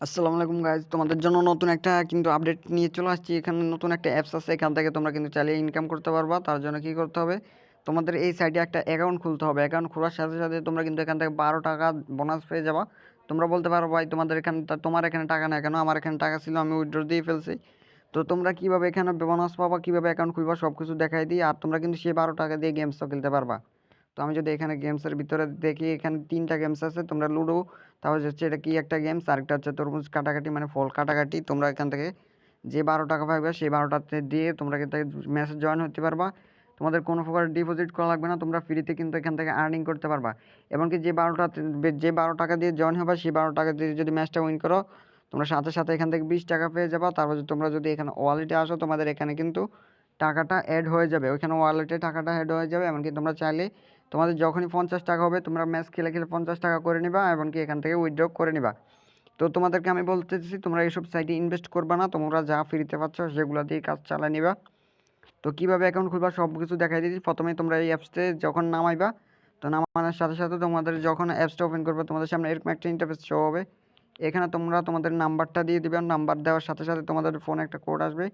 আসসালামু আলাইকুম গাইজ, তোমাদের জন্য নতুন একটা কিন্তু আপডেট নিয়ে চলে আসছি। এখানে নতুন একটা অ্যাপস আছে, এখান থেকে তোমরা কিন্তু চালিয়ে ইনকাম করতে পারবা। তার জন্য কি করতে হবে, তোমাদের এই সাইডে একটা অ্যাকাউন্ট খুলতে হবে। অ্যাকাউন্ট খোলার সাথে সাথে তোমরা কিন্তু এখান থেকে 12 টাকা বোনাস পেয়ে যাবা। তোমরা বলতে পারো ভাই তোমাদের এখানে তোমার এখানে টাকা না কেন, আমার এখানে টাকা ছিল, আমি উইথড্র দিয়ে ফেলছি। তো তোমরা কীভাবে এখানে বোনাস পাবা, কীভাবে অ্যাকাউন্ট খুলবা, সব কিছু দেখাই দিই। আর তোমরা কিন্তু সেই 12 টাকা দিয়ে গেমসও খেলতে পারবা। তো আমি যদি এখানে গেমসের ভিতরে দেখি, এখানে 3টা গেমস আছে। তোমরা লুডো, তারপর হচ্ছে এটা কি একটা গেমস, আরেকটা হচ্ছে তরমুজ কাটাকাটি, মানে ফল কাটাকাটি। তোমরা এখান থেকে যে 12 টাকা পাইবে সেই 12টাতে দিয়ে তোমরা কিন্তু ম্যাচে জয়েন হতে পারবা। তোমাদের কোনো প্রকার ডিপোজিট করা লাগবে না, তোমরা ফ্রিতে কিন্তু এখান থেকে আর্নিং করতে পারবা। এমনকি যে 12 টাকা দিয়ে জয়েন হবে, সেই 12 টাকা দিয়ে যদি ম্যাচটা উইন করো, তোমরা সাথে সাথে এখান থেকে 20 টাকা পেয়ে যাবা। তারপর তোমরা যদি এখানে ওয়ালেটে আসো, তোমাদের এখানে কিন্তু টাকাটা অ্যাড হয়ে যাবে, ওইখানে ওয়ালেটে টাকাটা অ্যাড হয়ে যাবে। এমনকি তোমরা চাইলে তোমাদের যখনই 50 টাকা হবে, তোমরা ম্যাচ খেলে খেলে 50 টাকা করে নিবা, এমনকি এখান থেকে উইথড্র করে নিবা। তো তোমাদেরকে আমি বলতেছি, তোমরা এইসব সাইটে ইনভেস্ট করবা না, তোমরা যা ফ্রিতে পাচ্ছ সেগুলো দিয়ে কাজ চালিয়ে নিবা। তো কীভাবে অ্যাকাউন্ট খুলবা সব কিছু দেখাই দিচ্ছি। প্রথমেই তোমরা এই অ্যাপসে যখন নামাইবা, তো নামানোর সাথে সাথে তোমাদের যখন অ্যাপসটা ওপেন করবে, তোমাদের সামনে এরকম একটা ইন্টারফেস শো হবে। এখানে তোমরা তোমাদের নাম্বারটা দিয়ে দিবে, নাম্বার দেওয়ার সাথে সাথে তোমাদের ফোনে একটা কোড আসবে।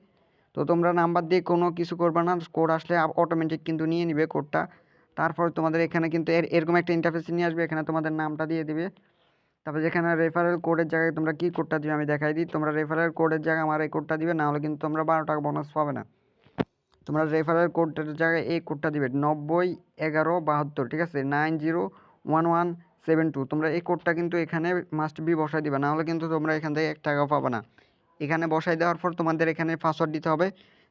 তো তোমরা নাম্বার দিয়ে কোনো কিছু করবে না, কোড আসলে অটোমেটিক কিন্তু নিয়ে নিবে কোডটা। তারপর তোমাদের এখানে কিন্তু এরকম একটা ইন্টারফেস নিয়ে আসবে, এখানে তোমাদের নামটা দিয়ে দিবে। তারপর যেখানে রেফারেল কোডের জায়গায় তোমরা কী কোডটা দিবে আমি দেখাই দিই। তোমরা রেফারেল কোডের জায়গায় আমার এই কোডটা দিবে, না হলে কিন্তু তোমরা 12 টাকা বোনাস পাবে না। তোমরা রেফারেল কোডের জায়গায় এই কোডটা দিবে 901172, ঠিক আছে, 901172। তোমরা এই কোডটা কিন্তু এখানে মাস্ট বি বসাই দিবে, না হলে কিন্তু তোমরা এখান থেকে 1 টাকাও পাবে না। এখানে বসাই দেওয়ার পর তোমাদের এখানে পাসওয়ার্ড দিতে হবে।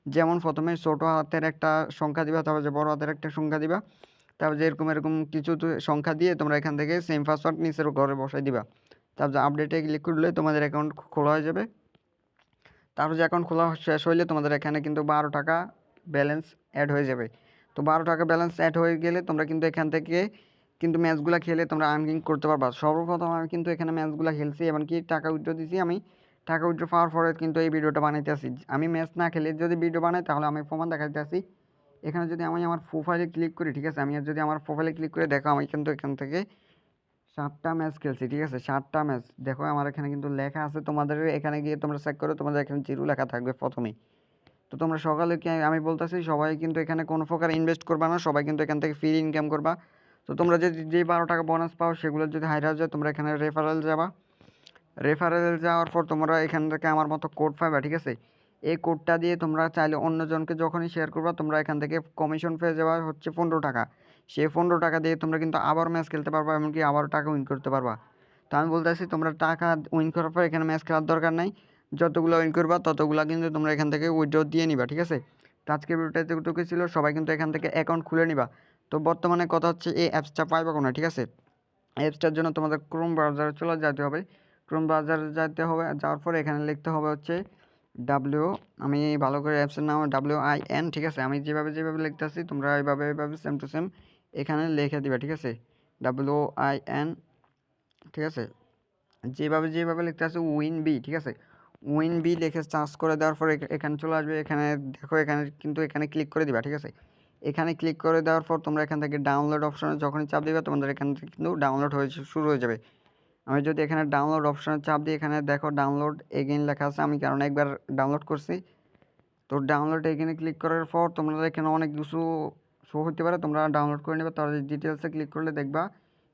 যেমন প্রথমে ছোটো হাতের একটা সংখ্যা দিবা, তারপর যে বড় হাতের একটা সংখ্যা দিবা, তারপর যে এরকম কিছু সংখ্যা দিয়ে তোমরা এখান থেকে সেম পাসওয়ার্ড নিচের ঘরে বসাই দিবা। তারপর যে আপডেটে ক্লিক করলে তোমাদের অ্যাকাউন্ট খোলা হয়ে যাবে। তারপর যে অ্যাকাউন্ট খোলা শেষ হইলে তোমাদের এখানে কিন্তু 12 টাকা ব্যালেন্স অ্যাড হয়ে যাবে। তো 12 টাকা ব্যালেন্স অ্যাড হয়ে গেলে তোমরা কিন্তু এখান থেকে কিন্তু ম্যাচগুলো খেলে তোমরা আর্নিং করতে পারবা। সর্বপ্রথম আমি কিন্তু এখানে ম্যাচগুলো খেলছি, এমনকি টাকা উইথড্র দিছি। আমি টাকা উইথড্র পাওয়ার পরে কিন্তু এই ভিডিওটা বানাইতে আসি। আমি ম্যাচ না খেলে যদি ভিডিও বানাই, তাহলে আমি প্রমাণ দেখাইতে আসি। এখানে যদি আমি আমার প্রোফাইলে ক্লিক করি, ঠিক আছে, আমি যদি আমার প্রোফাইলে ক্লিক করে দেখো, আমি কিন্তু এখান থেকে 7টা ম্যাচ খেলছি, ঠিক আছে, 7টা ম্যাচ। দেখো আমার এখানে কিন্তু লেখা আছে, তোমাদের এখানে গিয়ে তোমরা চেক করো, তোমাদের এখানে 0 লেখা থাকবে প্রথমেই। তো তোমরা সকালে কি আমি বলতেছি, সবাই কিন্তু এখানে কোনো প্রকার ইনভেস্ট করবা না, সবাই কিন্তু এখান থেকে ফ্রি ইনকাম করবা। তো তোমরা যদি যে 12 টাকা বোনাস পাও, সেগুলো যদি হাইরা যায়, তোমরা এখানে রেফারেল যাবা। রেফারেল যাওয়ার পর তোমরা এখান থেকে আমার মতো কোড পাবা, ঠিক আছে। এই কোডটা দিয়ে তোমরা চাইলে অন্যজনকে যখনই শেয়ার করবা, তোমরা এখান থেকে কমিশন পেয়ে যাবা হচ্ছে 15 টাকা। সেই 15 টাকা দিয়ে তোমরা কিন্তু আবার ম্যাচ খেলতে পারবা, এমনকি আবার টাকা উইন করতে পারবা। তো আমি বলতেছি, তোমরা টাকা উইন করার পর এখানে ম্যাচ খেলার দরকার নাই। যতগুলো উইন করবা ততগুলো কিন্তু তোমরা এখান থেকে উইথড্র দিয়ে নিবা, ঠিক আছে। তো আজকের ভিডিওটা এতটুকু ছিল, সবাই কিন্তু এখান থেকে অ্যাকাউন্ট খুলে নিবা। তো বর্তমানে কথা হচ্ছে, এই অ্যাপসটা পাইবা কোনা, ঠিক আছে। অ্যাপসটার জন্য তোমাদের ক্রোম ব্রাউজারে চলে যেতে হবে। ক্রোম ব্রাউজারে যেতে হবে, যাওয়ার পরে এখানে লিখতে হবে হচ্ছে আমি ভালো করে অ্যাপসের নাম WIN, ঠিক আছে। আমি যেভাবে লিখতেছি, তোমরা এইভাবে সেম টু সেম এখানে লিখে দিবা, ঠিক আছে, WIN, ঠিক আছে। যেভাবে লিখতে আছে উইন বি, ঠিক আছে, উইন বি লিখে সার্চ করে দেওয়ার পর এখানে চলে আসবে। এখানে দেখো, এখানে ক্লিক করে দিবা, ঠিক আছে। এখানে ক্লিক করে দেওয়ার পর তোমরা এখান থেকে ডাউনলোড অপশনে যখনই চাপ দিবা, তোমাদের এখান থেকে কিন্তু ডাউনলোড শুরু হয়ে যাবে। আমি যদি এখানে ডাউনলোড অপশনে চাপ দিই, এখানে দেখো ডাউনলোড এগেইন লেখা আছে। আমি কারণ একবার ডাউনলোড করছি। তো ডাউনলোড এগেইনে ক্লিক করার পর তোমরা এখানে অনেক কিছু শো হতে পারে, তোমরা ডাউনলোড করে নেবে। তার ডিটেলসে ক্লিক করলে দেখবা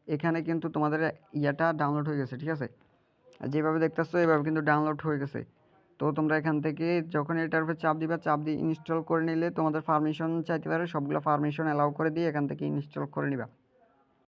এখানে কিন্তু তোমাদের ইয়েটা ডাউনলোড হয়ে গেছে, ঠিক আছে। যেভাবে দেখতেছো এভাবে কিন্তু ডাউনলোড হয়ে গেছে। তো তোমরা এখান থেকে যখন এটার উপর চাপ দিবা, চাপ দিয়ে ইনস্টল করে নিলে তোমাদের পারমিশন চাইতে পারে, সবগুলো পারমিশন অ্যালাউ করে দিয়ে এখান থেকে ইনস্টল করে নিবা।